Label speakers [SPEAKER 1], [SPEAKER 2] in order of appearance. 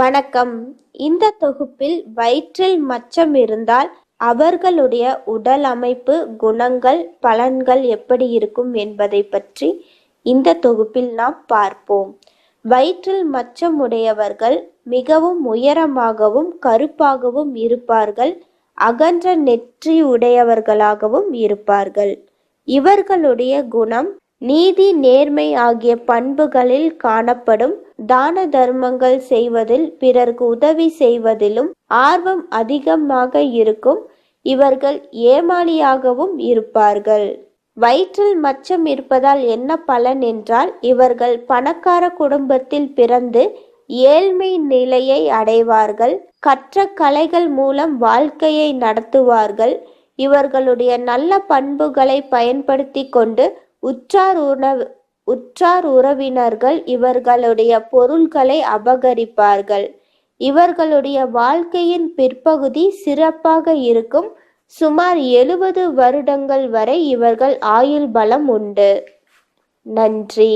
[SPEAKER 1] வணக்கம். இந்த தொகுப்பில் வயிற்றில் மச்சம் இருந்தால் அவர்களுடைய உடல் அமைப்பு, குணங்கள், பலன்கள் எப்படி இருக்கும் என்பதை பற்றி இந்த தொகுப்பில் நாம் பார்ப்போம். வயிற்றில் மச்சம் உடையவர்கள் மிகவும் உயரமாகவும் கருப்பாகவும் இருப்பார்கள். அகன்ற நெற்றி உடையவர்களாகவும் இருப்பார்கள். இவர்களுடைய குணம் நீதி, நேர்மை ஆகிய பண்புகளில் காணப்படும். தான தர்மங்கள் செய்வதில், பிறர்க்கு உதவி செய்வதிலும் ஆர்வம் அதிகமாக இருக்கும். இவர்கள் ஏமாளியாகவும் இருப்பார்கள். வயிற்றில் மச்சம் இருப்பதால் என்ன பலன் என்றால், இவர்கள் பணக்கார குடும்பத்தில் பிறந்து ஏழ்மை நிலையை அடைவார்கள். கற்ற கலைகள் மூலம் வாழ்க்கையை நடத்துவார்கள். இவர்களுடைய நல்ல பண்புகளை பயன்படுத்தி கொண்டு உற்றார் உறவினர்கள் இவர்களுடைய பொருள்களை அபகரிப்பார்கள். இவர்களுடைய வாழ்க்கையின் பிற்பகுதி சிறப்பாக இருக்கும். சுமார் 70 வருடங்கள் வரை இவர்கள் ஆயுள் பலம் உண்டு. நன்றி.